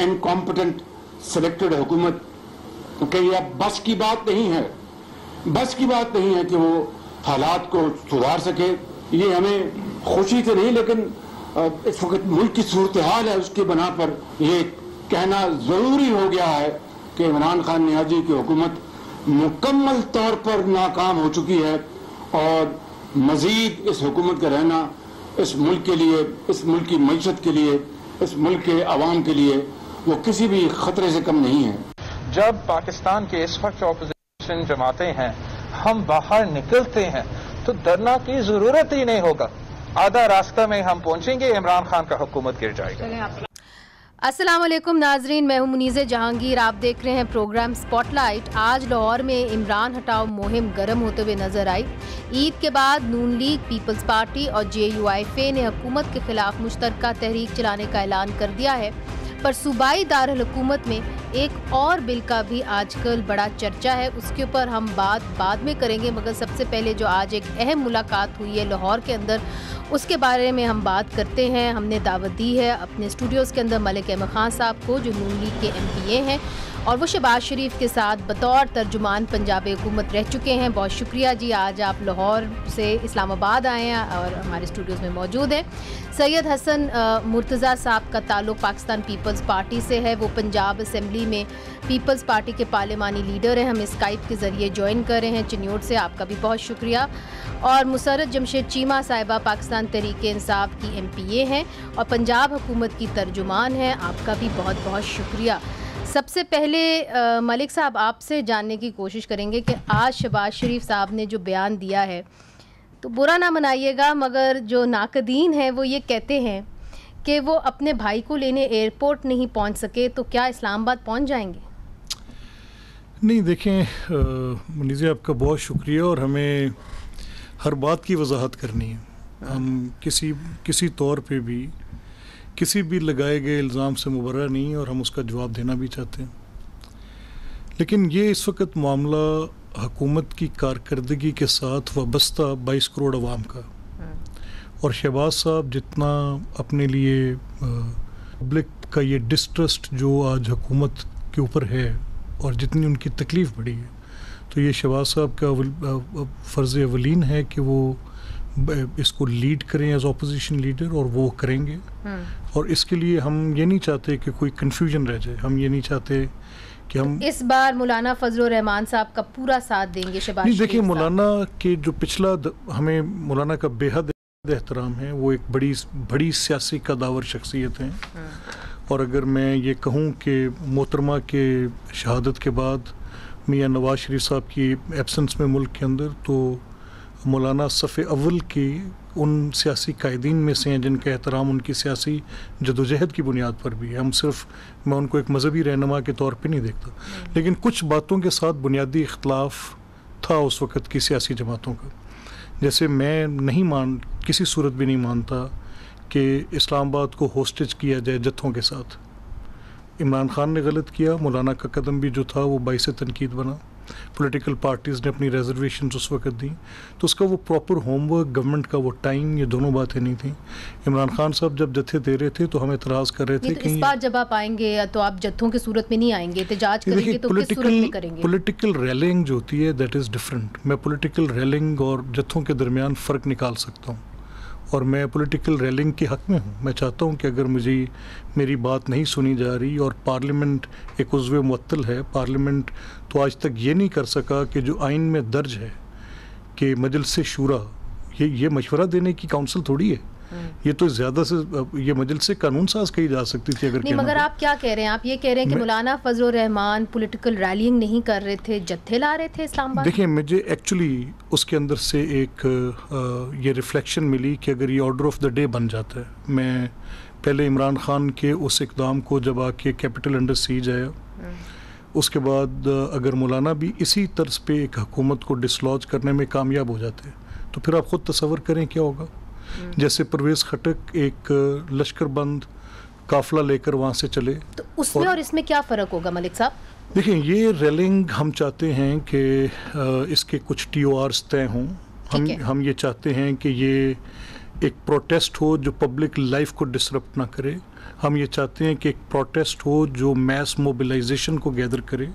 Incompetent selected हुकूमत के ये बस की बात नहीं है, बस की बात नहीं है कि वो हालात को सुधार सके। ये हमें खुशी तो नहीं, लेकिन इस वक्त मुल्क की सूरत हाल है, उसके बना पर ये कहना ज़रूरी हो गया है कि इमरान खान नियाज़ी की हुकूमत मुकम्मल तौर पर नाकाम हो चुकी है और मज़ीद इस हुकूमत का रहना इस मुल्क के लिए, इस मुल्क की मईशत के लिए, इस मुल्क के अवाम के लिए वो किसी भी खतरे से कम नहीं है। जब पाकिस्तान के इस वक्त ऑपोजिशन जमाते हैं, हम बाहर निकलते हैं तो डरना की जरूरत ही नहीं होगा। आधा रास्ता में हम पहुंचेंगे, इमरान खान का हुकूमत गिर जाएगा। अस्सलाम वालेकुम नाजरीन, मैं हूं मुनीज़े जहांगीर। आप देख रहे हैं प्रोग्राम स्पॉटलाइट। आज लाहौर में इमरान हटाओ मुहिम गर्म होते हुए नजर आई। ईद के बाद नून लीग, पीपल्स पार्टी और JUIFA ने हुकूमत के खिलाफ मुश्तरका तहरीक चलाने का ऐलान कर दिया है, पर सूबाई दारुल हुकूमत में एक और बिल का भी आजकल बड़ा चर्चा है। उसके ऊपर हम बात बाद में करेंगे, मगर सबसे पहले जो आज एक अहम मुलाकात हुई है लाहौर के अंदर, उसके बारे में हम बात करते हैं। हमने दावत दी है अपने स्टूडियोज़ के अंदर मलिक अहमद खान साहब को, जो नून लीग के MPA हैं, और वो शहबाज शरीफ के साथ बतौर तर्जुमान पंजाबी हुकूमत रह चुके हैं। बहुत शुक्रिया जी, आज आप लाहौर से इस्लामाबाद आए हैं और हमारे स्टूडियोज़ में मौजूद हैं। सैयद हसन मुर्तज़ा साहब का ताल्लुक़ पाकिस्तान पीपल्स पार्टी से है। वो पंजाब असम्बली में पीपल्स पार्टी के पार्लिमानी लीडर हैं। हम स्काइप के ज़रिए ज्वाइन कर रहे हैं चिन्योट से, आपका भी बहुत शुक्रिया। और मुसर्रत जमशेद चीमा साहिबा पाकिस्तान तहरीक-ए-इंसाफ की MPA हैं और पंजाब हुकूमत की तर्जुमान हैं, आपका भी बहुत बहुत शुक्रिया। सबसे पहले मलिक साहब, आपसे जानने की कोशिश करेंगे कि आज शहबाज शरीफ साहब ने जो बयान दिया है, तो बुरा ना मनाइएगा, मगर जो नाकदीन है वो ये कहते हैं कि वो अपने भाई को लेने एयरपोर्ट नहीं पहुंच सके, तो क्या इस्लामाबाद पहुंच जाएंगे? नहीं, देखें मुनीज़े, आपका बहुत शुक्रिया। और हमें हर बात की वजाहत करनी है। हम किसी तौर पे भी किसी भी लगाए गए इल्ज़ाम से मुबर्रा नहीं, और हम उसका जवाब देना भी चाहते हैं। लेकिन ये इस वक्त मामला हुकूमत की कारकर्दगी के साथ वाबस्ता 22 करोड़ अवाम का, और शहबाज साहब जितना अपने लिए पब्लिक का ये डिस्ट्रस्ट जो आज हुकूमत के ऊपर है और जितनी उनकी तकलीफ़ बढ़ी है, तो ये शहबाज साहब का फ़र्ज़ अवलीन है कि वो इसको लीड करें एज ऑपोजिशन लीडर, और वो करेंगे। और इसके लिए हम ये नहीं चाहते कि कोई कन्फ्यूजन रह जाए। हम ये नहीं चाहते कि हम इस बार मौलाना फजलुर रहमान साहब का पूरा साथ देंगे शहबाज शरीफ। देखिए, मौलाना के जो पिछला हमें मौलाना का बेहद एहतराम है। वो एक बड़ी सियासी कदावर शख्सियत हैं, और अगर मैं ये कहूँ कि मोहतरमा के शहादत के बाद मियाँ नवाज शरीफ साहब की एब्सेंस में मुल्क के अंदर, तो मौलाना सफ़े अव्वल की उन सियासी कायदीन में से हैं जिनका एहतराम उनकी सियासी जदोजहद की बुनियाद पर भी है। मैं उनको एक मजहबी रहनुमा के तौर पे नहीं देखता, लेकिन कुछ बातों के साथ बुनियादी इख्तलाफ था उस वक़्त की सियासी जमातों का। जैसे मैं किसी सूरत भी नहीं मानता कि इस्लामाबाद को होस्टेज किया जाए जत्थों के साथ। इमरान खान ने गलत किया, मौलाना का कदम भी जो था वो बाइस तनकीद बना। पॉलिटिकल पार्टीज़ ने अपनी रिजर्वेशन उस वक्त दी, तो उसका वो प्रॉपर होमवर्क, गवर्नमेंट का वो टाइम, ये दोनों बातें नहीं थी। इमरान खान साहब जब जत्थे दे रहे थे तो हम एतराज़ कर रहे थे कि इस बार जब आप आएंगे तो आप जत्थों की सूरत में नहीं आएंगे, एहतजाज करेंगे, तो किस सूरत में करेंगे? पॉलिटिकल रैलिंग जो होती है दैट इज़ डिफरेंट। मैं पॉलिटिकल रैलिंग और जत्थों के दरमियान फ़र्क निकाल सकता हूँ, और मैं पॉलिटिकल रैलिंग के हक़ में हूँ। मैं चाहता हूँ कि अगर मेरी बात नहीं सुनी जा रही, और पार्लियामेंट एक उज़्व मुअत्तल है, पार्लियामेंट तो आज तक ये नहीं कर सका कि जो आइन में दर्ज है कि मजलिस शूरा ये मशवरा देने की काउंसिल थोड़ी है। ये तो ज़्यादा से ये मजलिस कानून साज कही जा सकती थी अगर नहीं। मगर आप क्या कह रहे हैं? आप ये कह रहे हैं कि मौलाना फजलुर रहमान पॉलिटिकल रैलिंग नहीं कर रहे थे, जत्थे ला रहे थे इस्लामाबाद? देखिए, मुझे एक्चुअली उसके अंदर से एक ये रिफ्लेक्शन मिली कि अगर ये ऑर्डर ऑफ द डे बन जाता है। मैं पहले इमरान खान के उस इकदाम को जब आके कैपिटल अंडर सीज आया, उसके बाद अगर मौलाना भी इसी तर्ज पे एक हुकूमत को डिसलॉज करने में कामयाब हो जाते हैं, तो फिर आप ख़ुद तसव्वुर करें क्या होगा। जैसे परवेज़ खटक एक लश्करबंद काफिला लेकर वहाँ से चले, तो उसमें और इसमें क्या फ़र्क होगा मलिक साहब? देखिए, ये रैलिंग हम चाहते हैं कि इसके कुछ TORs तय हों। हम ये चाहते हैं कि ये एक प्रोटेस्ट हो जो पब्लिक लाइफ को डिसरप्ट ना करे। हम ये चाहते हैं कि एक प्रोटेस्ट हो जो मैस मोबिलाइजेशन को गैदर करे,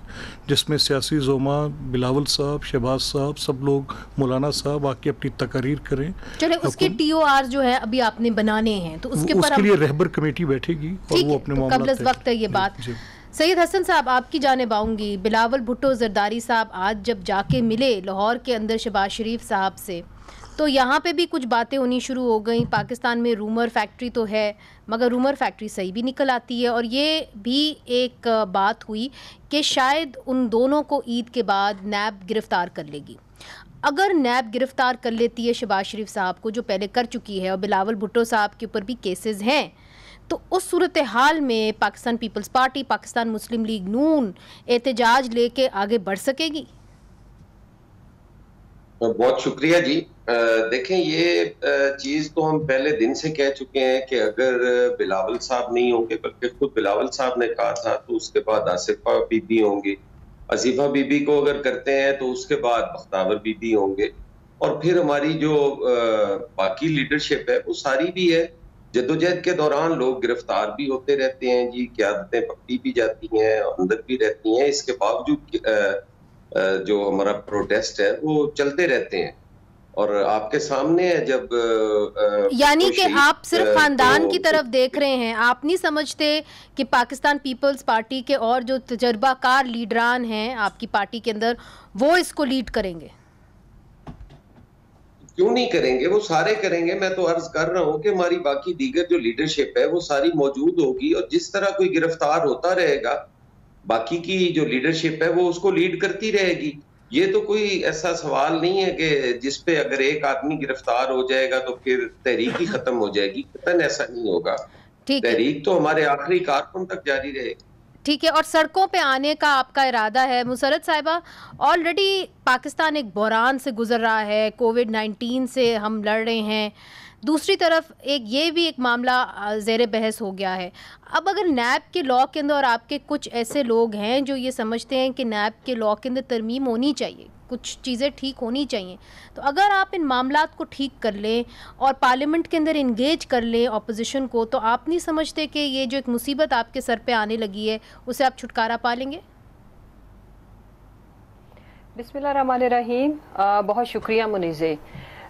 जिसमें सियासी ज़ोमा, बिलावल साहब, शहबाज साहब, सब लोग, मौलाना साहब आके अपनी तकारीर करें। चले उसके TOR जो है अभी आपने बनाने हैं तो उसके लिए रहबर कमेटी बैठेगी और वो अपने मामला कबल वक्त है ये बात। सैयद हसन साहब, आपकी जानिब आऊँगी। बिलावल भुट्टो जरदारी साहब आज जब जाके मिले लाहौर के अंदर शहबाज शरीफ साहब से, तो यहाँ पे भी कुछ बातें होनी शुरू हो गई। पाकिस्तान में रूमर फैक्ट्री तो है, मगर रूमर फैक्ट्री सही भी निकल आती है, और ये भी एक बात हुई कि शायद उन दोनों को ईद के बाद नैब गिरफ्तार कर लेगी। अगर नैब गिरफ्तार कर लेती है शहबाज शरीफ साहब को, जो पहले कर चुकी है, और बिलावल भुट्टो साहब के ऊपर भी केसेस हैं, तो उस सूरत हाल में पाकिस्तान पीपल्स पार्टी, पाकिस्तान मुस्लिम लीग नून एहतजाज लेके आगे बढ़ सकेगी? बहुत शुक्रिया जी। देखें, ये चीज तो हम पहले दिन से कह चुके हैं कि अगर बिलावल साहब नहीं होंगे, बल्कि खुद बिलावल साहब ने कहा था, तो उसके बाद आसिफा बीबी होंगी। आसिफा बीबी को अगर करते हैं तो उसके बाद बख्तावर बीबी होंगे, और फिर हमारी जो बाकी लीडरशिप है वो सारी भी है। जद्दोजहद के दौरान लोग गिरफ्तार भी होते रहते हैं जी, क़यादतें पकड़ी भी जाती हैं, अंदर भी रहती हैं। इसके बावजूद जो हमारा प्रोटेस्ट है वो चलते रहते हैं, और आपके सामने है। जब यानी कि आप सिर्फ खानदान की तरफ देख रहे हैं, आप नहीं समझते कि पाकिस्तान पीपल्स पार्टी के और जो तजर्बाकार लीडरान हैं आपकी पार्टी के अंदर, वो इसको लीड करेंगे? क्यों नहीं करेंगे, वो सारे करेंगे। मैं तो अर्ज कर रहा हूं कि हमारी बाकी दीगर जो लीडरशिप है वो सारी मौजूद होगी, और जिस तरह कोई गिरफ्तार होता रहेगा, बाकी की जो लीडरशिप है वो उसको लीड करती रहेगी। ये तो कोई ऐसा सवाल नहीं है कि जिस पे अगर एक आदमी गिरफ्तार हो जाएगा तो फिर तहरीक ही खत्म हो जाएगी। कतई ऐसा नहीं होगा। तहरीक तो हमारे आखिरी कारकुन तक जारी रहेगी। ठीक है, और सड़कों पे आने का आपका इरादा है? मुसरत साहिबा, ऑलरेडी पाकिस्तान एक बहरान से गुजर रहा है, कोविड-19 से हम लड़ रहे हैं, दूसरी तरफ ये भी एक मामला ज़ेर बहस हो गया है। अब अगर नैब के लॉ के अंदर, और आपके कुछ ऐसे लोग हैं जो ये समझते हैं कि नैब के लॉ के अंदर तरमीम होनी चाहिए, कुछ चीज़ें ठीक होनी चाहिए, तो अगर आप इन मामलात को ठीक कर लें और पार्लियामेंट के अंदर इंगेज कर लें अपोजिशन को, तो आप नहीं समझते कि ये जो एक मुसीबत आपके सर पे आने लगी है उसे आप छुटकारा पा लेंगे? बिस्मिल्लाहिर्रहमानिर्रहीम। बहुत शुक्रिया मुनीज़े।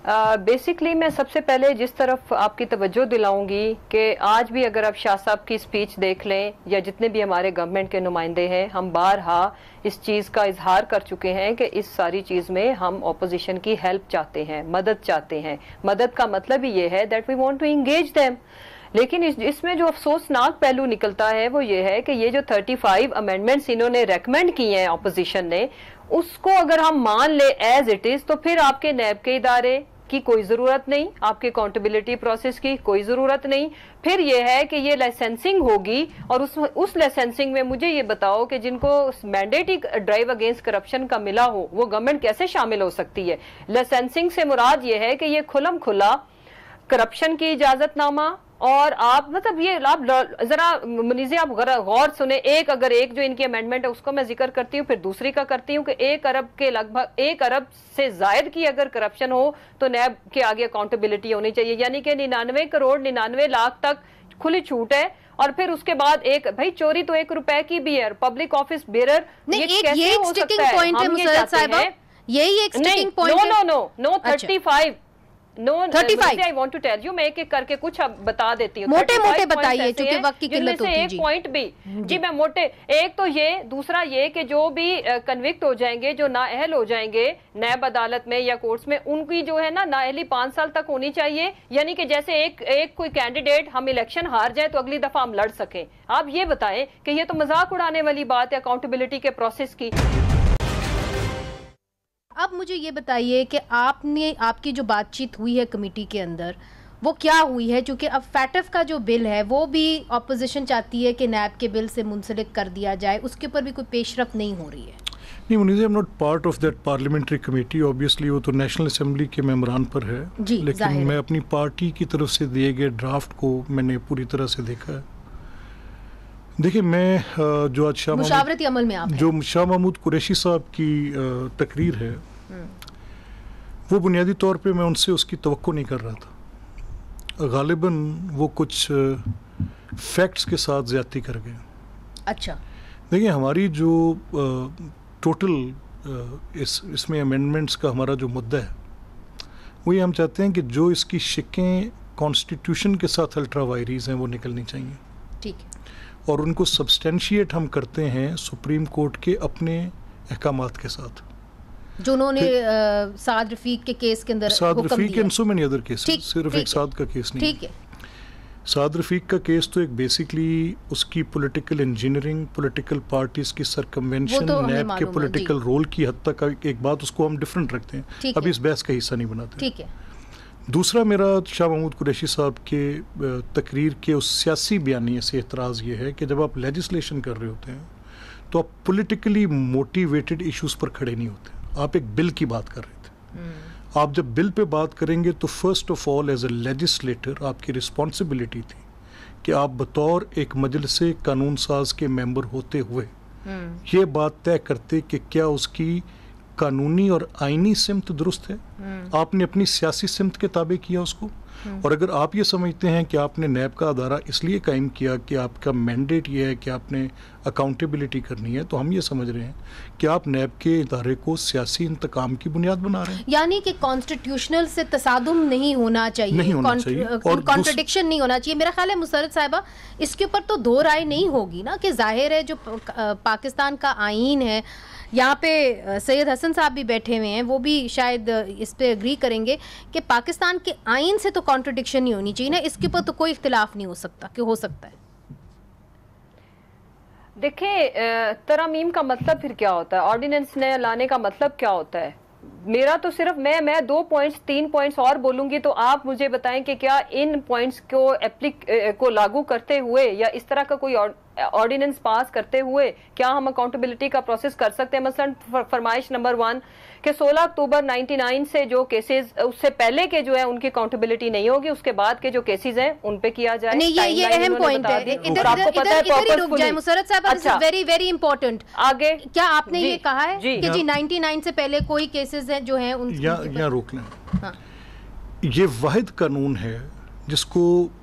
बेसिकली मैं सबसे पहले जिस तरफ आपकी तवज्जो दिलाऊंगी कि आज भी अगर आप शाह साहब की स्पीच देख लें, या जितने भी हमारे गवर्नमेंट के नुमाइंदे हैं, हम बारहा इस चीज़ का इजहार कर चुके हैं कि इस सारी चीज़ में हम अपोजिशन की हेल्प चाहते हैं, मदद चाहते हैं। मदद का मतलब ही ये है that we want to engage them. लेकिन इसमें जो अफसोसनाक पहलू निकलता है वो ये है कि ये जो 35 अमेंडमेंट्स इन्होंने रेकमेंड किए हैं अपोजिशन ने, उसको अगर हम मान ले एज इट इज, तो फिर आपके नैब के इदारे की कोई जरूरत नहीं, आपके अकाउंटेबिलिटी प्रोसेस की कोई जरूरत नहीं। फिर यह है कि ये लाइसेंसिंग होगी, और उस लाइसेंसिंग में मुझे ये बताओ कि जिनको मैंडेटरी ड्राइव अगेंस्ट करप्शन का मिला हो वो गवर्नमेंट कैसे शामिल हो सकती है? लाइसेंसिंग से मुराद ये है कि ये खुलम खुला करप्शन की इजाजतनामा, और आप मतलब ये आप जरा मुनीज़े आप गौर सुने, अगर एक जो इनकी अमेंडमेंट है उसको मैं जिक्र करती हूँ, फिर दूसरी का करती हूँ कि 1 अरब के लगभग 1 अरब से जायद की अगर करप्शन हो तो नैब के आगे अकाउंटेबिलिटी होनी चाहिए, यानी कि 99 करोड़ 99 लाख तक खुली छूट है। और फिर उसके बाद भाई चोरी तो 1 रुपए की भी है, पब्लिक ऑफिस बेरर, ये कैसे हो सकता है? हम ये चाहते हैं, यही एक स्टिकिंग पॉइंट है। No 35 no 35 I want to tell you, मैं एक एक करके कुछ बता देती हूँ, मोटे बताइए क्योंकि वक्त की किल्लत होती है। एक पॉइंट भी जी मैं मोटे, एक तो ये, दूसरा ये कि जो भी कन्विक्ट हो जाएंगे, जो नाअहल हो जाएंगे नैब अदालत में या कोर्ट्स में, उनकी जो है ना नाअहली 5 साल तक होनी चाहिए, यानी कि जैसे एक कोई कैंडिडेट हम इलेक्शन हार जाए तो अगली दफा हम लड़ सकें। आप ये बताएं कि ये तो मजाक उड़ाने वाली बात है अकाउंटेबिलिटी के प्रोसेस की। अब मुझे ये बताइए कि आपकी जो बातचीत हुई है कमेटी के अंदर वो क्या हुई है? क्योंकि अब फैटफ का जो बिल है वो भी अपोजिशन चाहती है कि नैब के बिल से मुंसलिक कर दिया जाए, उसके ऊपर भी कोई पेशरफ नहीं हो रही है। नहीं Munizae, I am not part of that parliamentary committee, obviously वो तो नेशनल असेंबली के मेंबरान पर है, लेकिन मैं अपनी पार्टी की तरफ से दिए गए ड्राफ्ट को मैंने पूरी तरह से देखा है। देखिए, मैं जो आज मुशावरती अमल में आप जो शाह महमूद कुरैशी साहब की तकरीर है, वो बुनियादी तौर पे मैं उनसे उसकी तवक्को नहीं कर रहा था। गालिबन वो कुछ फैक्ट्स के साथ ज्यादती कर गए। अच्छा, देखिए हमारी जो टोटल इसमें अमेंडमेंट्स का हमारा जो मुद्दा है वो ये हम चाहते हैं कि जो इसकी शिकें कॉन्स्टिट्यूशन के साथ अल्ट्रा वायरीज हैं वो निकलनी चाहिए। ठीक है। और उनको सब्सटेंशिएट हम करते हैं सुप्रीम कोर्ट के अपने अहकामात के साथ, जो उन्होंने साद रफीक के केस के अंदर साद हुक्म रफीक दिया। And so many other cases, सिर्फ एक साद का केस नहीं। ठीक है। साद रफीक का केस तो एक बेसिकली उसकी पॉलिटिकल इंजीनियरिंग, पॉलिटिकल पार्टीज की सरकमवेंशन, नैब के पॉलिटिकल रोल की हद तक एक बात उसको हम डिफरेंट रखते हैं, अभी इस बहस का हिस्सा नहीं बनाते। ठीक है। दूसरा मेरा शाह महमूद कुरैशी साहब के तकरीर के उस सियासी बयानी से एतराज़ ये है कि जब आप लेजिस्लेशन कर रहे होते हैं तो आप पॉलिटिकली मोटिवेटेड इश्यूज पर खड़े नहीं होते। आप एक बिल की बात कर रहे थे, आप जब बिल पे बात करेंगे तो first of all as a legislator आपकी रिस्पॉन्सिबिलिटी थी कि आप बतौर एक मजलिस कानून साज के मेंबर होते हुए ये बात तय करते कि क्या उसकी कानूनी और आईनी सिमत दुरुस्त है, आपने अपनी सियासी सिमत के ताबे किया उसको। और अगर आप ये समझते हैं कि आपने नैब का अदारा इसलिए कायम किया कि आपका मैंडेट ये है कि आपने अकाउंटेबिलिटी करनी है, तो हम ये समझ रहे हैं कि आप नैब के इदारे को सियासी इंतकाम की बुनियाद बना रहे हैं। यानी कि कॉन्स्टिट्यूशनल से तसादुम नहीं होना चाहिए, नहीं होना चाहिए और कॉन्ट्रडिक्शन नहीं होना चाहिए। मेरा ख्याल है मुसर्रत साहिबा इसके ऊपर तो दो राय नहीं होगी ना, कि जाहिर है जो पाकिस्तान का आईन है, यहाँ पे सैयद हसन साहब भी बैठे हुए हैं, वो भी शायद इस पे एग्री करेंगे कि पाकिस्तान के आइन से तो कॉन्ट्रडिक्शन नहीं होनी चाहिए ना, इसके ऊपर तो कोई इख्तिलाफ नहीं हो सकता कि हो सकता है। देखिए तरमीम का मतलब फिर क्या होता है, ऑर्डिनेंस नया लाने का मतलब क्या होता है? मेरा तो सिर्फ मैं 2 पॉइंट्स 3 पॉइंट्स और बोलूंगी तो आप मुझे बताएं कि क्या इन पॉइंट्स को लागू करते हुए या इस तरह का कोई ऑर्डिनेंस पास करते हुए क्या हम अकाउंटेबिलिटी का प्रोसेस कर सकते हैं। मसलन फरमाइश नंबर 1 कि 16 अक्टूबर 99 से जो केसेस उससे पहले के जो है उनकी अकाउंटेबिलिटी नहीं होगी, उसके बाद के जो केसेस हैं उन पे किया जाए। नहीं, ये अहम पॉइंट है। इधर रुक जाए मुसर्रत साहब, this is very very important. आगे क्या आपने ये कहा है कि जी 99 से पहले कोई केसेस हैं जो हैं उन यहाँ रोक लें। ये वाहिद कानून है जिसको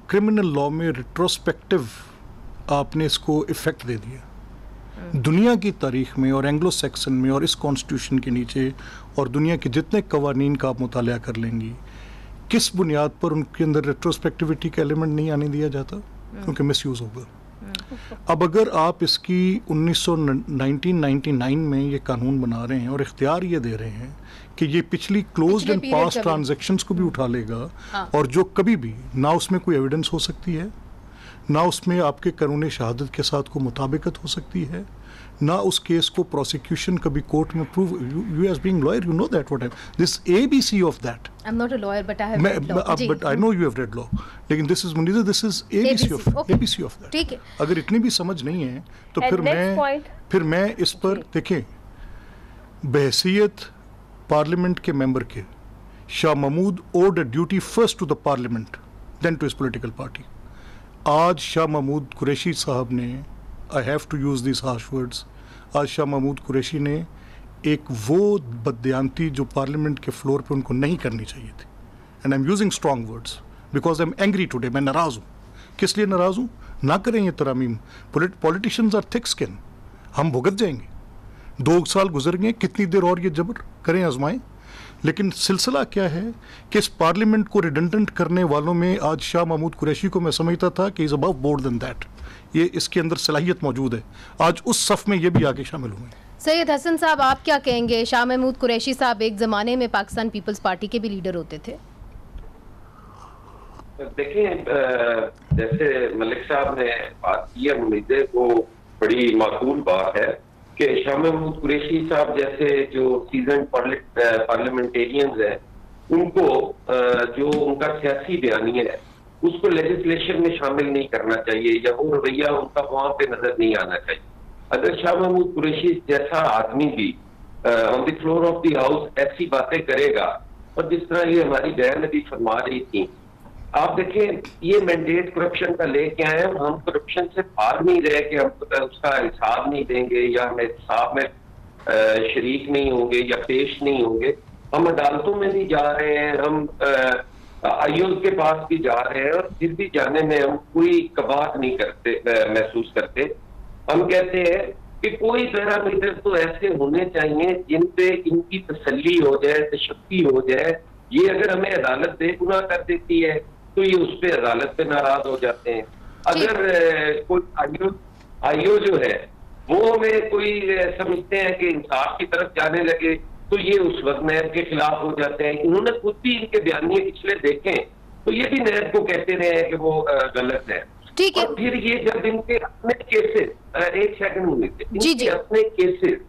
क्रिमिनल लॉ में रिट्रोस्पेक्टिव आपने इसको इफेक्ट दे दिया। दुनिया की तारीख में और एंग्लो सेक्सन में और इस कॉन्स्टिट्यूशन के नीचे और दुनिया के जितने कवानीन का आप मुताला कर लेंगी, किस बुनियाद पर उनके अंदर रेट्रोस्पेक्टिविटी का एलिमेंट नहीं आने दिया जाता? क्योंकि मिसयूज होगा। अब अगर आप इसकी 1999 में ये कानून बना रहे हैं और इख्तियार ये दे रहे हैं कि ये पिछली क्लोज्ड एंड पास्ट ट्रांजैक्शंस को भी उठा लेगा और जो कभी भी ना उसमें कोई एविडेंस हो सकती है, ना उसमें आपके कानून शहादत के साथ को मुताबिकत हो सकती है, ना उस केस को प्रोसिक्यूशन कभी कोर्ट में prove, you as being lawyer you know that what this ABC of that. I am not a lawyer but I have read law, but I know you have read law, लेकिन this is Muneeza, this is ABC of that. ठीक है। अगर इतनी भी समझ नहीं है तो फिर मैं इस पर देखें, बहैसियत पार्लियामेंट के मेंबर के Shah Mahmood owed a duty first to the parliament then to his political party. आज शाह महमूद कुरैशी साहब ने, I have to use this harsh words, आज शाह महमूद कुरैशी ने एक वो बददियानती जो पार्लियामेंट के फ्लोर पे उनको नहीं करनी चाहिए थी, and I am using strong words because I am angry today. मैं नाराज़ हूँ। किस लिए नाराज़ हूँ? ना करें ये तरामीम। पॉलिटिशियंस आर थिक स्किन, हम भुगत जाएंगे। 2 साल गुजर गए, कितनी देर और ये जबर करें, आजमाएं। लेकिन सिलसिला क्या है कि इस पार्लियामेंट को रिडंडेंट करने वालों में आज शाह महमूद कुरैशी को मैं समझता था कि is above board than that, ये इसके अंदर सलाहियत मौजूद है। आज उस सफ में ये भी आगे शामिल हुए। सैयद हसन साहब, आप क्या कहेंगे? शाह महमूद कुरैशी साहब एक ज़माने में पाकिस्तान पीपल्स पार्टी के भी लीडर होते थे। देखिए, जैसे मलिक साहब ने बात की है, मुनीज़े वो बड़ी माकूल बात है कि शाह महमूद कुरैशी साहब जैसे जो सीजन पार्लियामेंटेरियंस हैं, उनको जो उनका सियासी बयानी है उसको लेजिस्लेशन में शामिल नहीं करना चाहिए, या वो रवैया उनका वहां पे नजर नहीं आना चाहिए। अगर शाह महमूद कुरैशी जैसा आदमी भी on the floor of the house ऐसी बातें करेगा, और जिस तरह ये हमारी बहन अभी फरमा रही थी, आप देखें ये मैंडेट करप्शन का लेके आए, हम करप्शन से भाग नहीं रहे कि हम उसका हिसाब नहीं देंगे या हम हिसाब में शरीक नहीं होंगे या पेश नहीं होंगे। हम अदालतों में भी जा रहे हैं, हम आयोग के पास भी जा रहे हैं और फिर भी जाने में हम कोई कबात नहीं करते, महसूस करते। हम कहते हैं कि कोई पैरामीटर तो ऐसे होने चाहिए जिन पे इनकी तसल्ली हो जाए, तशक्की हो जाए। ये अगर हमें अदालत बेगुनाह कर देती है तो ये उस पर अदालत पे नाराज हो जाते हैं। अगर कोई आयोग जो है वो हमें कोई समझते हैं कि इंसाफ की तरफ जाने लगे तो ये उस वक्त नैब के खिलाफ हो जाते हैं। उन्होंने खुद भी इनके बयानिए पिछले देखें तो ये भी नैब को कहते रहे हैं कि वो गलत है। ठीक है। और फिर ये जब इनके अपने केसेस, एक सेकंड में, इनके अपने केसेस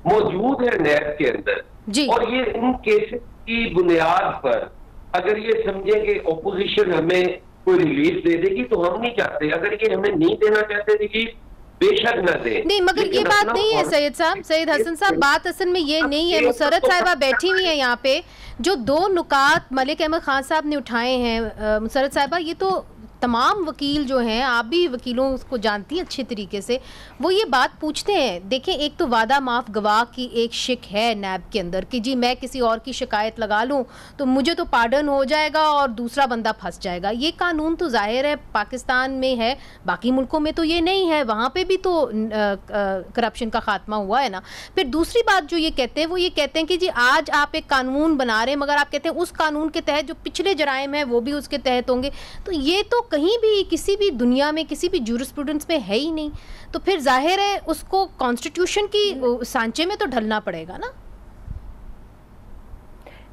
मौजूद है नैब के अंदर और ये इन केसेस की बुनियाद पर अगर ये समझे कि ओपोजिशन हमें कोई रिलीफ दे देगी तो हम नहीं चाहते। अगर ये हमें नहीं देना चाहते रिलीफ, बेशक न दे। नहीं, मगर ये बात नहीं है सैयद साहब, सैयद हसन साहब, बात असल में ये नहीं है। मुसर्रत साहिबा बैठी हुई है यहाँ पे, जो 2 नुकात मलिक अहमद खान साहब ने उठाए हैं। मुसर्रत साहिबा, ये तो तमाम वकील जो हैं, आप भी वकीलों को जानती हैं अच्छे तरीके से, वो ये बात पूछते हैं। देखें, एक तो वादा माफ गवाह की एक शिक है नैब के अंदर कि जी मैं किसी और की शिकायत लगा लूं तो मुझे तो पार्डन हो जाएगा और दूसरा बंदा फंस जाएगा। ये कानून तो जाहिर है पाकिस्तान में है, बाकी मुल्कों में तो ये नहीं है, वहाँ पे भी तो करप्शन का खात्मा हुआ है ना। फिर दूसरी बात जो ये कहते हैं, वो ये कहते हैं कि जी आज आप एक कानून बना रहे हैं मगर आप कहते हैं उस कानून के तहत जो पिछले जराइम है वो भी उसके तहत होंगे। तो ये तो कहीं भी किसी भी दुनिया में किसी भी जूरिस्प्रूडेंस में है ही नहीं। तो फिर जाहिर है उसको कॉन्स्टिट्यूशन की सांचे में तो ढलना पड़ेगा ना।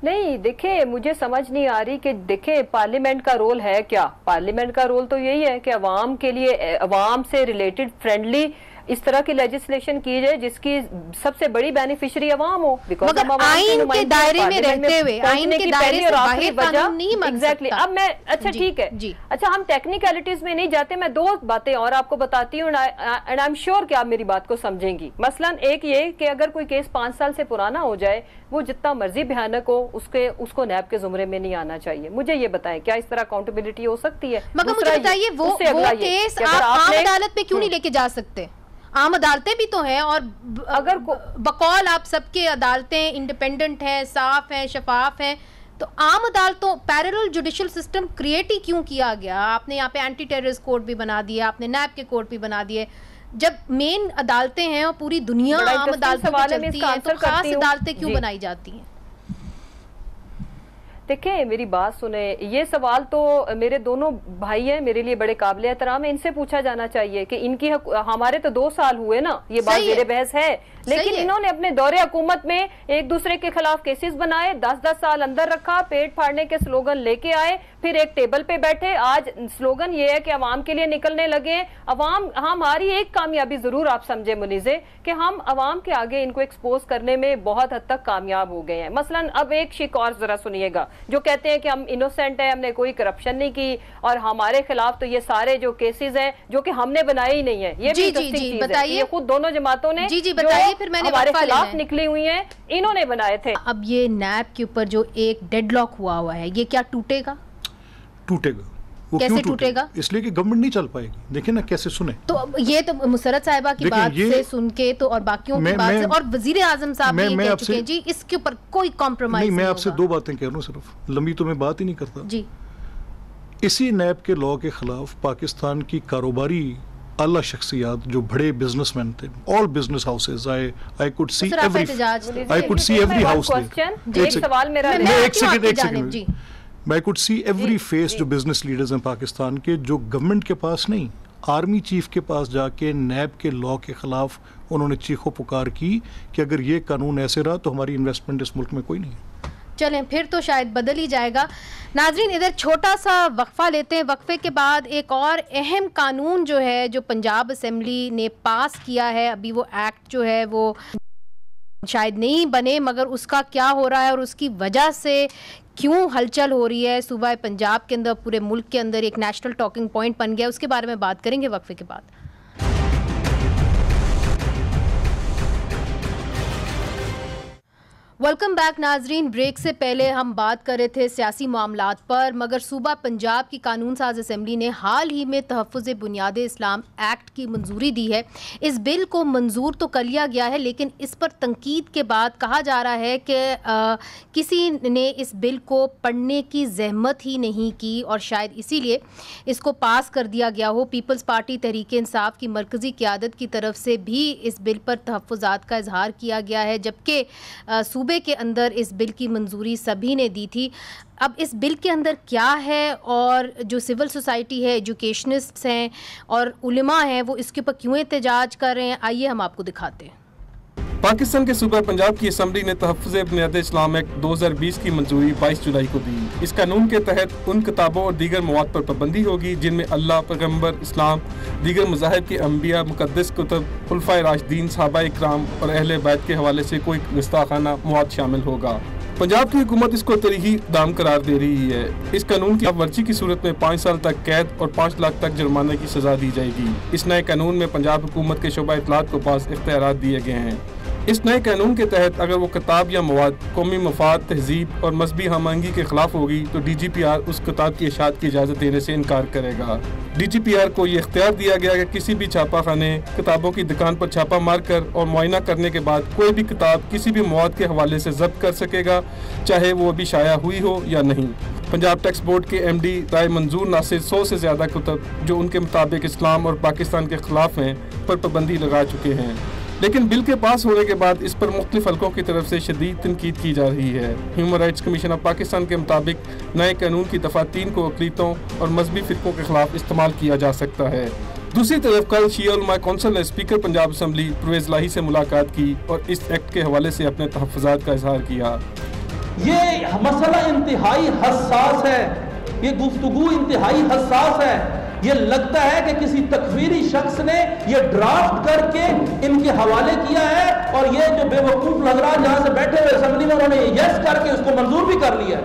नहीं, देखें, मुझे समझ नहीं आ रही कि देखें पार्लियामेंट का रोल है क्या। पार्लियामेंट का रोल तो यही है कि अवाम के लिए, अवाम से रिलेटेड फ्रेंडली इस तरह की लेजिस्लेशन की जाए जिसकी सबसे बड़ी बेनिफिशियरी अवाम हो। बिकॉज आइन के दायरे में रहते हुए, आइन के दायरे से बाहर कानून नहीं बन सकता। अब मैं, अच्छा ठीक है जी, अच्छा हम टेक्निकलिटीज में नहीं जाते। मैं 2 बातें और आपको बताती हूँ एंड आई एम श्योर कि आप मेरी बात को समझेंगी। मसलन एक ये कि अगर कोई केस 5 साल से पुराना हो जाए, वो जितना मर्जी भयानक हो, उसको नैब के जुमरे में नहीं आना चाहिए। मुझे ये बताएं, क्या इस तरह अकाउंटेबिलिटी हो सकती है? मगर मुझे बताइए, वो केस आप आम अदालत में क्यों नहीं लेके जा सकते? आम अदालतें भी तो हैं और अगर बकौल आप सबके अदालतें इंडिपेंडेंट हैं, साफ हैं, शफाफ हैं, तो आम अदालतों पैरेलल जुडिशियल सिस्टम क्रिएट ही क्यों किया गया? आपने यहाँ पे एंटी टेररिस्ट कोर्ट भी बना दिए, आपने नैब के कोर्ट भी बना दिए। जब मेन अदालतें हैं और पूरी दुनिया आम अदालतों में चलती है तो खास अदालतें क्यों बनाई जाती हैं? देखें, मेरी बात सुने, ये सवाल तो मेरे दोनों भाई हैं, मेरे लिए बड़े काबिल एहतराम है, इनसे पूछा जाना चाहिए कि इनकी हमारे तो 2 साल हुए ना, ये बात मेरे बहस है, लेकिन इन्होंने अपने दौरे हुकूमत में एक दूसरे के खिलाफ केसेस बनाए, 10-10 साल अंदर रखा, पेट फाड़ने के स्लोगन लेके आए, फिर एक टेबल पे बैठे। आज स्लोगन ये है कि अवाम के लिए निकलने लगे। अवाम, हमारी एक कामयाबी जरूर आप समझे मुनीजे कि हम अवाम के आगे इनको एक्सपोज करने में बहुत हद तक कामयाब हो गए हैं। मसलन अब एक शिक और जरा सुनिएगा, जो कहते हैं कि हम इनोसेंट है, हमने कोई करप्शन नहीं की और हमारे खिलाफ तो ये सारे जो केसेस हैं जो कि हमने बनाए ही नहीं है। ये भी इंटरेस्टिंग चीज है, ये खुद दोनों जमातों ने फिर मैंने हमारे खिलाफ निकली हुई हैं, इन्होंने बनाए थे। अब ये नैब के ऊपर जो एक डेडलॉक हुआ है, ये क्या टूटेगा? टूटेगा। वो कैसे टूटेगा? इसलिए कि गवर्नमेंट नहीं चल पाएगी। देखिए ना कैसे सुने। तो ये तो मुसर्रत साहिबा की बात से सुन के तो और बाकियों की बात से और वजीर आजम साहब भी कह चुके हैं जी इसके ऊपर कोई कॉम्प्रोमाइज नहीं। मैं आपसे 2 बातें कह रहा हूँ, सिर्फ लंबी तो मैं बात ही नहीं करता जी। इसी नैब के लॉ के खिलाफ पाकिस्तान की कारोबारी आला शख्सियात जो बड़े बिजनेसमैन थे, all business houses, I could see every house. I could see every face जो बिजनेस लीडर्स हैं पाकिस्तान के, जो गवर्नमेंट के पास नहीं, आर्मी चीफ के पास जाके नैब के लॉ के खिलाफ उन्होंने चीखो पुकार की कि अगर ये कानून ऐसे रहा तो हमारी इन्वेस्टमेंट इस मुल्क में कोई नहीं है। चलें, फिर तो शायद बदल ही जाएगा। नाजरीन, इधर छोटा सा वक्फा लेते हैं। वक्फे के बाद एक और अहम कानून जो है, जो पंजाब असेंबली ने पास किया है, अभी वो एक्ट जो है वो शायद नहीं बने, मगर उसका क्या हो रहा है और उसकी वजह से क्यों हलचल हो रही है सूबा पंजाब के अंदर, पूरे मुल्क के अंदर एक नेशनल टॉकिंग पॉइंट बन गया, उसके बारे में बात करेंगे वक्फे के बाद। वेलकम बैक नाजरीन। ब्रेक से पहले हम बात कर रहे थे सियासी मामलात पर, मगर सूबा पंजाब की कानून साज असम्बली ने हाल ही में तहफ़्फ़ुज़ बुनियाद इस्लाम एक्ट की मंजूरी दी है। इस बिल को मंजूर तो कर लिया गया है, लेकिन इस पर तनकीद के बाद कहा जा रहा है कि किसी ने इस बिल को पढ़ने की जहमत ही नहीं की और शायद इसीलिए इसको पास कर दिया गया हो। पीपल्स पार्टी तहरीक इंसाफ की मरकज़ी क़यादत की तरफ से भी इस बिल पर तहफ़्फ़ुज़ात का इजहार किया गया है, जबकि सूबे के अंदर इस बिल की मंजूरी सभी ने दी थी। अब इस बिल के अंदर क्या है और जो सिविल सोसाइटी है, एजुकेशनिस्ट्स हैं और उलमा हैं, वो इसके ऊपर क्यों एहतजाज कर रहे हैं, आइए हम आपको दिखाते हैं। पाकिस्तान के सूबा पंजाब की असम्बली ने तहफ़्फ़ुज़ बुनियाद इस्लाम एक्ट 2020 की मंजूरी 22 जुलाई को दी। इस कानून के तहत उन किताबों और दीगर मवाद पर पाबंदी होगी जिनमें अल्लाह, पैगम्बर, इस्लाम, दीगर मज़ाहिब के अम्बिया, मुक़द्दस कुतुब, खुलफ़ाए राशिदीन, सहाबा इकराम और अहले बैत के हवाले से कोई गुस्ताखाना मवाद शामिल होगा। पंजाब की हुकूमत इसको तरीही इक़दाम करार दे रही है। इस कानून की वर्जी की सूरत में 5 साल तक कैद और 5 लाख तक जुर्माने की सजा दी जाएगी। इस नए कानून में पंजाब हुकूमत के शोबा इत्तलात को पास इख्तियारात दिए गए हैं। इस नए कानून के तहत अगर वो किताब या मवाद कौमी मफाद, तहजीब और मजहबी हमआहंगी के खिलाफ होगी तो DGPR उस किताब की इशाअत की इजाज़त देने से इनकार करेगा। DGPR को ये इख्तियार दिया गया कि किसी भी छापा खाने किताबों की दुकान पर छापा मारकर और मुआयना करने के बाद कोई भी किताब किसी भी मवाद के हवाले से जब्त कर सकेगा, चाहे वो अभी शाया हुई हो या नहीं। पंजाब टैक्स बोर्ड के MD राय मंजूर नासिर 100 से ज़्यादा कुतुब जो उनके मुताबिक इस्लाम और पाकिस्तान के खिलाफ हैं पर पाबंदी लगा चुके हैं, लेकिन बिल के पास होने के बाद इस पर मुख्तलिफ हलकों की तरफ से शदीद तनकीद की जा रही है। Human rights commission of Pakistan के मुताबिक नए कानून की दफ़ा 3 को अक़लीतों और मजहबी फ़िरक़ों के खिलाफ इस्तेमाल किया जा सकता है। दूसरी तरफ कल शिया उलमा कौंसिल ने स्पीकर पंजाब असम्बली परवेज़ लाही से मुलाकात की और इस एक्ट के हवाले से अपने तहफ़्फ़ुज़ात का इजहार किया। ये मसला इंतहाई हसास है, ये गुफ्तगू इंतहाई हसास है। ये लगता है कि किसी तकफीरी शख्स ने ये ड्राफ्ट करके इनके हवाले किया है और ये जो बेवकूफ हज़रात जहां से बैठे हुए असेंबली में उन्होंने यस करके उसको मंजूर भी कर लिया।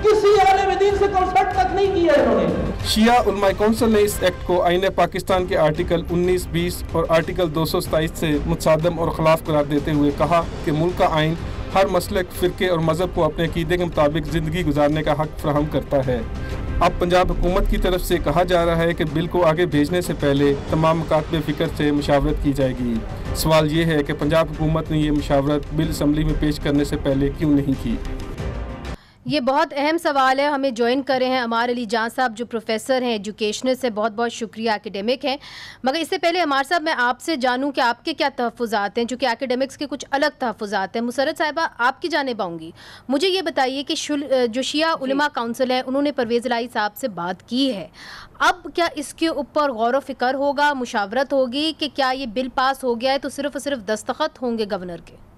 किसी आलिम दीन से कंसल्ट तक नहीं किया इन्होंने। शिया उलमा कौंसिल ने इस एक्ट को आईन पाकिस्तान के आर्टिकल 19, 20 और आर्टिकल 227 से मुतसादम और खिलाफ करार देते हुए कहा कि मुल्क का आइन हर मसलक, फ़िरके और मज़हब को अपने अक़ीदे के मुताबिक ज़िंदगी गुजारने का हक़ फराहम करता है। अब पंजाब हुकूमत की तरफ से कहा जा रहा है कि बिल को आगे भेजने से पहले तमाम मकातबे फ़िक्र से मुशावरत की जाएगी। सवाल ये है कि पंजाब हुकूमत ने ये मुशावरत बिल असम्बली में पेश करने से पहले क्यों नहीं की। ये बहुत अहम सवाल है। हमें ज्वाइन करे हैं अमार अली जान साहब जो प्रोफेसर हैं, एजुकेशनिस्ट से, बहुत बहुत शुक्रिया, एकेडमिक हैं। मगर इससे पहले अमार साहब मैं आपसे जानूं कि आपके क्या तहफ़्फ़ुज़ात हैं, चूँकि एकेडमिक्स के कुछ अलग तहफ़्फ़ुज़ात हैं। मुसर्रत साहिबा, आपकी जानिब आऊँगी। मुझे ये बताइए कि जो शिया उलमा काउंसिल है उन्होंने परवेज़ लाही साहब से बात की है, अब क्या इसके ऊपर गौर व फिक्र होगा, मुशावरत होगी कि क्या ये बिल पास हो गया है तो सिर्फ और सिर्फ दस्तखत होंगे गवर्नर के?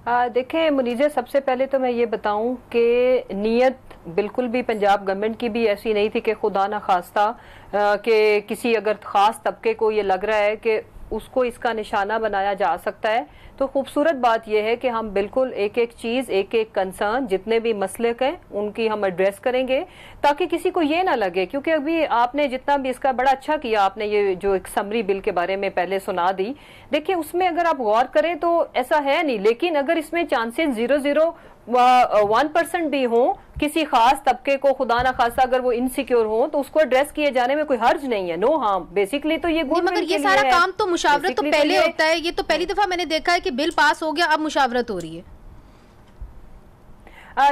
देखें मुनीज़े, सबसे पहले तो मैं ये बताऊं कि नीयत बिल्कुल भी पंजाब गवर्नमेंट की भी ऐसी नहीं थी कि खुदा न खास्ता कि किसी अगर ख़ास तबके को ये लग रहा है कि उसको इसका निशाना बनाया जा सकता है, तो खूबसूरत बात यह है कि हम बिल्कुल एक एक चीज़, एक एक कंसर्न, जितने भी मसलक हैं उनकी हम एड्रेस करेंगे ताकि किसी को ये ना लगे, क्योंकि अभी आपने जितना भी इसका बड़ा अच्छा किया, आपने ये जो एक समरी बिल के बारे में पहले सुना दी। देखिए उसमें अगर आप गौर करें तो ऐसा है नहीं, लेकिन अगर इसमें चांसेस 0.01% भी हो किसी खास तबके को, खुदा ना खासा अगर वो इनसिक्योर हो, तो उसको एड्रेस किए जाने में कोई हर्ज नहीं है, नो हार्म। बेसिकली तो ये मगर ये सारा काम तो मुशावरत तो पहले होता है। ये तो पहली दफा मैंने देखा है कि बिल पास हो गया, अब मुशावरत हो रही है।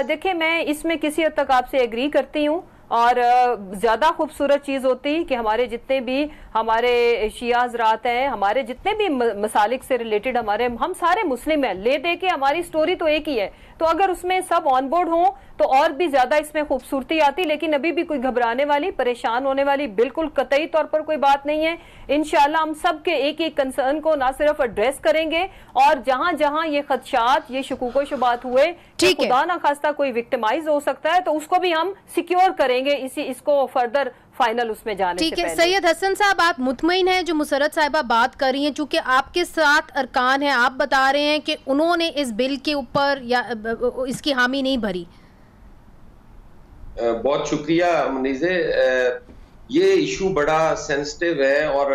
देखिए मैं इसमें किसी हद तक आपसे एग्री करती हूँ और ज्यादा खूबसूरत चीज होती कि हमारे जितने भी हमारे शिया हज़रात हैं, हमारे जितने भी मसालिक से रिलेटेड हम सारे मुस्लिम हैं, ले दे के हमारी स्टोरी तो एक ही है, तो अगर उसमें सब ऑन बोर्ड हो तो और भी ज्यादा इसमें खूबसूरती आती। लेकिन अभी भी कोई घबराने वाली, परेशान होने वाली बिल्कुल कतई तौर पर कोई बात नहीं है। इंशाल्लाह हम सब के एक एक कंसर्न को ना सिर्फ एड्रेस करेंगे और जहां जहां ये खदशात, ये शुकूक शुबात हुए कि खुदा ना खास्ता कोई विक्टिमाइज हो सकता है, तो उसको भी हम सिक्योर करेंगे इसको फर्दर फाइनल उसमें जाने से पहले। ठीक है सैयद हसन साहब, आप मुतमईन हैं जो मुसर्रत साहिबा बात कर रही हैं, चूंकि आपके साथ अरकान हैं, आप बता रहे हैं कि उन्होंने इस बिल के ऊपर या इसकी हामी नहीं भरी? बहुत शुक्रिया मुनीज़े, ये इशू बड़ा सेंसिटिव है और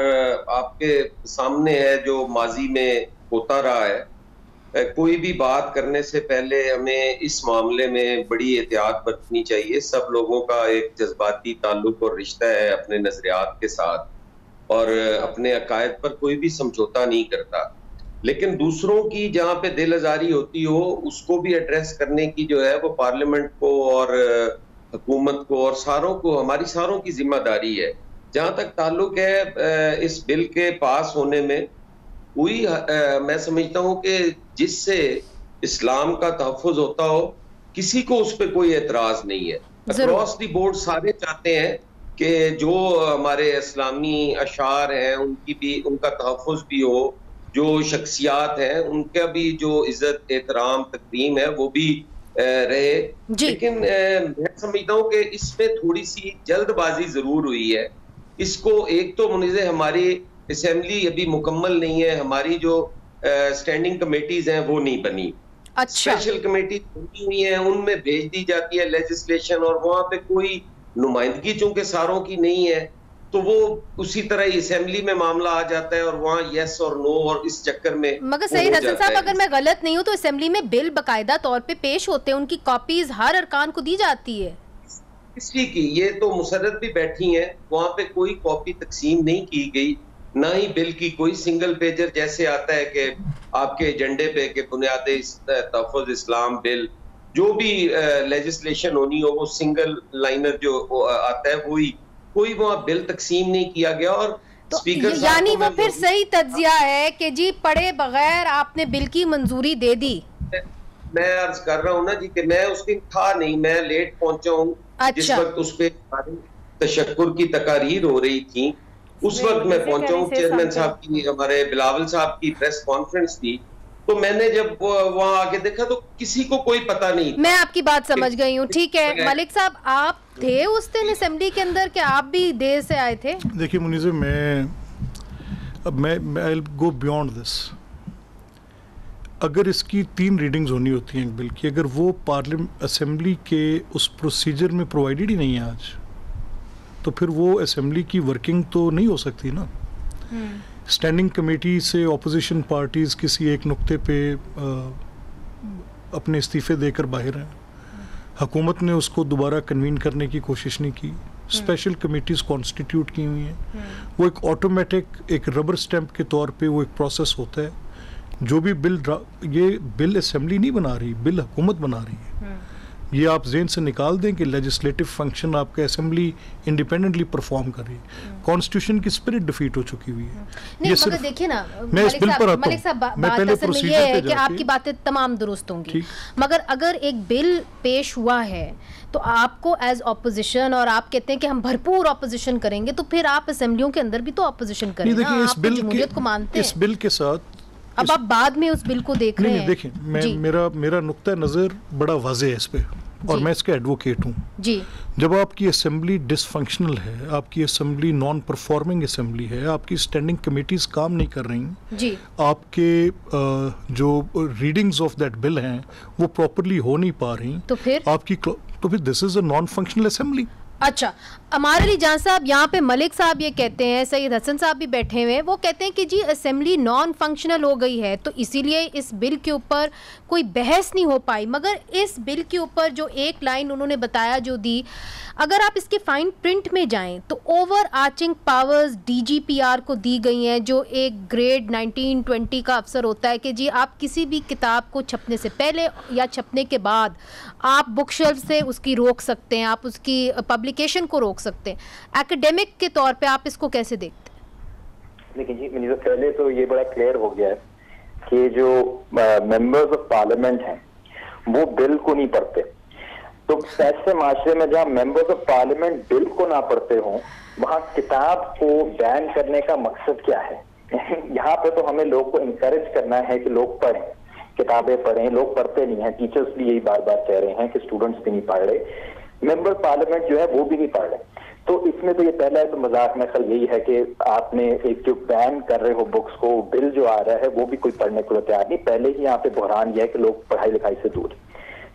आपके सामने है जो माजी में होता रहा है। कोई भी बात करने से पहले हमें इस मामले में बड़ी एहतियात बरतनी चाहिए। सब लोगों का एक जज्बाती ताल्लुक और रिश्ता है अपने नजरियात के साथ और अपने अकायद पर कोई भी समझौता नहीं करता, लेकिन दूसरों की जहां पे दिल आजारी होती हो उसको भी एड्रेस करने की जो है वो पार्लियामेंट को और हुकूमत को और सारों को, हमारी सारों की जिम्मेदारी है। जहां तक ताल्लुक है इस बिल के पास होने में, कोई मैं समझता हूं कि जिससे इस्लाम का तहफ़्फ़ुज़ होता हो, किसी को उस पर कोई एतराज नहीं है। अक्रॉस द बोर्ड सारे चाहते हैं कि जो हमारे इस्लामी अशार हैं उनकी भी, उनका तहफ़्फ़ुज़ भी हो, जो शख्सियात हैं उनका भी जो इज्जत एहतराम तकरीम है वो भी रहे। लेकिन मैं समझता हूँ कि इसमें थोड़ी सी जल्दबाजी जरूर हुई है। इसको एक तो मुनीज़े हमारी असेंबली अभी मुकम्मल नहीं है, हमारी जो स्टैंडिंग कमेटीज हैं वो नहीं बनी। अच्छा। स्पेशल कमेटी बनी हुई है, उनमें भेज दी जाती है लेजिस्लेशन और वहां पे कोई नुमाइंदगी चूंकि सारों की नहीं है तो वो उसी तरह ही असेंबली में मामला आ जाता है और वहाँ यस और नो और इस चक्कर में। मगर सईद हसन साहब, अगर मैं गलत नहीं हूँ तो असेंबली में बिल बकायदा तौर पे पेश होते हैं, उनकी कॉपीज हर अरकान को दी जाती है। इसलिए की ये तो मुसर्रत भी बैठी हैं, वहाँ पे कोई कॉपी तकसीम नहीं की गई, ना ही बिल की कोई सिंगल पेजर जैसे आता है कि आपके एजेंडे पे कि बुनियादी तहफ़्फ़ुज़ इस्लाम बिल जो भी लेजिस्लेशन होनी हो वो सिंगल लाइनर जो आता है वही, कोई वहाँ बिल तकसीम नहीं किया गया। और तो स्पीकर यानी वो फिर सही तज्जिया है कि जी पढ़े बगैर आपने बिल की मंजूरी दे दी। मैं अर्ज कर रहा हूँ ना जी कि मैं उस दिन था नहीं, मैं लेट पहुंचा हूँ। अच्छा। जिस वक्त उस पे तशक्कुर की तकारीर हो रही थी उस वक्त मैं पहुंचा हूँ। चेयरमैन साहब की, हमारे बिलावल साहब की प्रेस कॉन्फ्रेंस थी, तो मैंने जब वहां आके देखा तो किसी को कोई पता नहीं। मैं आपकी बात समझ गई हूँ, ठीक है। मलिक साहब, आप थे उस दिन असेंबली के अंदर कि आप भी देर से आए थे? देखिए मुनीज़े, मैं I will go beyond this. अगर इसकी 3 रीडिंग्स होनी होती हैं एक बिल की, अगर वो पार्लियामेंट असेंबली के उस प्रोसीजर में प्रोवाइडेड ही नहीं है आज, तो फिर वो असेंबली की वर्किंग तो नहीं हो सकती ना। स्टैंडिंग कमेटी से ऑपोजिशन पार्टीज़ किसी एक नुक्ते पे अपने इस्तीफे देकर बाहर हैं, हुकूमत ने उसको दोबारा कन्वीन करने की कोशिश नहीं की, स्पेशल कमेटीज़ कॉन्स्टिट्यूट की हुई हैं, वो एक ऑटोमेटिक एक रबर स्टैंप के तौर पे वो एक प्रोसेस होता है। जो भी बिल, ये बिल असेंबली नहीं बना रही, बिल हुकूमत बना रही है। ये आप ज़हन से निकाल दें कि लेजिस्लेटिव फंक्शन आपका असेंबली इंडिपेंडेंटली परफॉर्म कर रही है। कॉन्स्टिट्यूशन की स्पिरिट डिफीट हो चुकी हुई है। नहीं, मगर देखिए ना, मैं इस बिल पर आता हूं। मलिक साहब, बात असल में ये है कि आपकी बातें तमाम दुरुस्त होंगी, मगर अगर एक बिल पेश हुआ है तो आपको एज ऑपोजिशन, और आप कहते हैं कि हम भरपूर ऑपोजिशन करेंगे, तो फिर आप असेंबलियों के अंदर भी तो ऑपोजिशन करें ना। आप जमहूरियत को मानते हैं। इस बिल के साथ अब आप बाद में उस बिल को देख रहे हैं। देखिए, मेरा नुक्ता नज़र बड़ा वाज़ेह है इस पे, और मैं इसका एडवोकेट हूँ जी। जब आपकी असेंबली डिसफंक्शनल है, आपकी असेंबली नॉन परफॉर्मिंग असेंबली है, आपकी स्टैंडिंग कमेटीज काम नहीं कर रही जी, आपके जो रीडिंग्स ऑफ दैट बिल हैं वो प्रॉपरली हो नहीं पा रही, तो फिर this is a non functional assembly. अच्छा, अमार अली जान साहब, यहाँ पे मलिक साहब ये कहते हैं, सईद हसन साहब भी बैठे हुए हैं, वो कहते हैं कि जी असेंबली नॉन फंक्शनल हो गई है तो इसीलिए इस बिल के ऊपर कोई बहस नहीं हो पाई। मगर इस बिल के ऊपर जो एक लाइन उन्होंने बताया जो दी, अगर आप इसके फाइन प्रिंट में जाएं तो ओवर आर्चिंग पावर्स DGPR को दी गई हैं, जो एक ग्रेड 1920 का अफसर होता है कि जी आप किसी भी किताब को छपने से पहले या छपने के बाद आप बुक शेल्फ से उसकी रोक सकते हैं, आप उसकी पब्लिकेशन को रोक सकते हैं। एकेडमिक के तौर पे आप इसको कैसे देखते हैं? देखिए जी, मुझे पहले तो ये बड़ा क्लियर हो गया है कि जो मेंबर्स ऑफ पार्लियामेंट हैं वो बिल को नहीं पढ़ते। तो ऐसे माशरे में जहाँ मेंबर्स ऑफ पार्लियामेंट बिल को ना पढ़ते हों, वहाँ किताब को बैन करने का मकसद क्या है? यहाँ पे तो हमें लोग को इंकरेज करना है कि लोग पढ़ें, किताबें पढ़ें। लोग पढ़ते नहीं हैं, टीचर्स भी यही बार बार कह रहे हैं कि स्टूडेंट्स भी नहीं पढ़ रहे, मेंबर पार्लियामेंट जो है वो भी नहीं पढ़ रहे। तो इसमें तो ये पहला तो मजाक में खल यही है कि आपने एक जो बैन कर रहे हो बुक्स को, बिल जो आ रहा है वो भी कोई पढ़ने को तैयार नहीं। पहले ही यहाँ पे बहरान यह है कि लोग पढ़ाई लिखाई से दूर।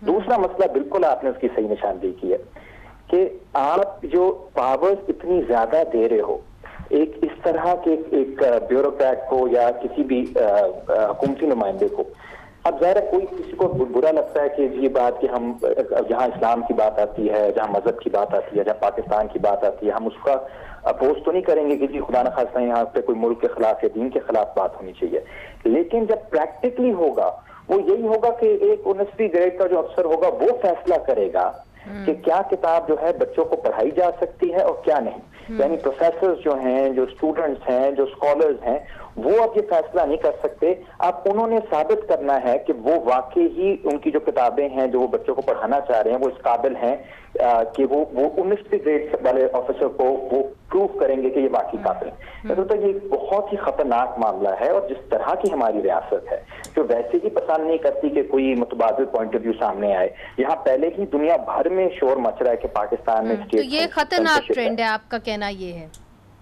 दूसरा मसला, बिल्कुल आपने उसकी सही निशानदेही की है कि आप जो पावर्स इतनी ज्यादा दे रहे हो एक इस तरह के एक ब्यूरोक्रेट को या किसी भी हुकूमती नुमाइंदे को, अब ज़ाहिर है कोई किसी को बुरा लगता है कि ये बात कि हम जहाँ इस्लाम की बात आती है, जहाँ मजहब की बात आती है, जहाँ पाकिस्तान की बात आती है, हम उसका अपोज तो नहीं करेंगे कि जी खुदा न खास्ता यहाँ पे कोई मुल्क के खिलाफ या दीन के खिलाफ बात होनी चाहिए। लेकिन जब प्रैक्टिकली होगा वो यही होगा कि एक 19वीं ग्रेड का जो अफसर होगा वो फैसला करेगा कि क्या किताब जो है बच्चों को पढ़ाई जा सकती है और क्या नहीं। यानी प्रोफेसर जो हैं, जो स्टूडेंट्स हैं, जो स्कॉलर्स हैं, वो अब ये फैसला नहीं कर सकते। अब उन्होंने साबित करना है कि वो वाकई ही उनकी जो किताबें हैं जो वो बच्चों को पढ़ाना चाह रहे हैं वो इस काबिल हैं कि वो 19वीं ग्रेड वाले ऑफिसर को वो प्रूव करेंगे कि ये वाकई काबिल है। तो ये बहुत ही खतरनाक मामला है और जिस तरह की हमारी रियासत है जो वैसे ही पसंद नहीं करती कि कोई मुतबादिल पॉइंट ऑफ व्यू सामने आए। यहाँ पहले ही दुनिया भर में शोर मच रहा है कि पाकिस्तान में तो ये खतरनाक ट्रेंड है, आपका कहना ये है?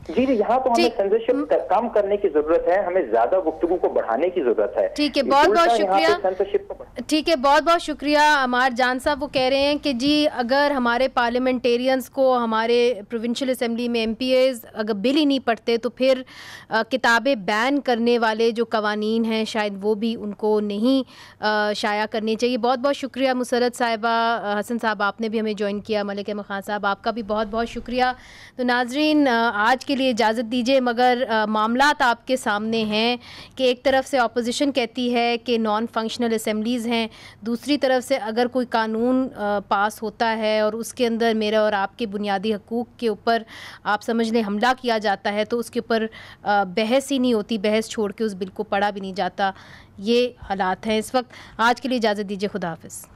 जी, यहाँ तो हमें सेंसरशिप कम करने की जरूरत है, हमें ज्यादा गुफ्तगू को बढ़ाने की जरूरत है। ठीक है, बहुत बहुत शुक्रिया। ठीक है, बहुत बहुत शुक्रिया अमार जान साहब। वो कह रहे हैं कि जी अगर हमारे पार्लियामेंटेरियंस को हमारे प्रोविंशियल असेंबली में MPAs अगर बिल ही नहीं पढ़ते तो फिर किताबें बैन करने वाले जो कवानीन हैं शायद वो भी उनको नहीं शाया करनी चाहिए। बहुत बहुत शुक्रिया मुसरत साहिबा, हसन साहब आपने भी हमें ज्वाइन किया, मलिक अहमद खान साहब आपका भी बहुत बहुत शुक्रिया। तो नाजरीन आज के लिए इजाज़त दीजिए, मगर मामलात आपके सामने हैं कि एक तरफ से अपोजिशन कहती है कि नॉन फंक्शनल असेंबलीज़ हैं, दूसरी तरफ से अगर कोई कानून पास होता है और उसके अंदर मेरे और आपके बुनियादी हकूक़ के ऊपर आप समझ लें हमला किया जाता है तो उसके ऊपर बहस ही नहीं होती, बहस छोड़ के उस बिल को पढ़ा भी नहीं जाता। ये हालात हैं इस वक्त। आज के लिए इजाज़त दीजिए, खुदा हाफ़िज़।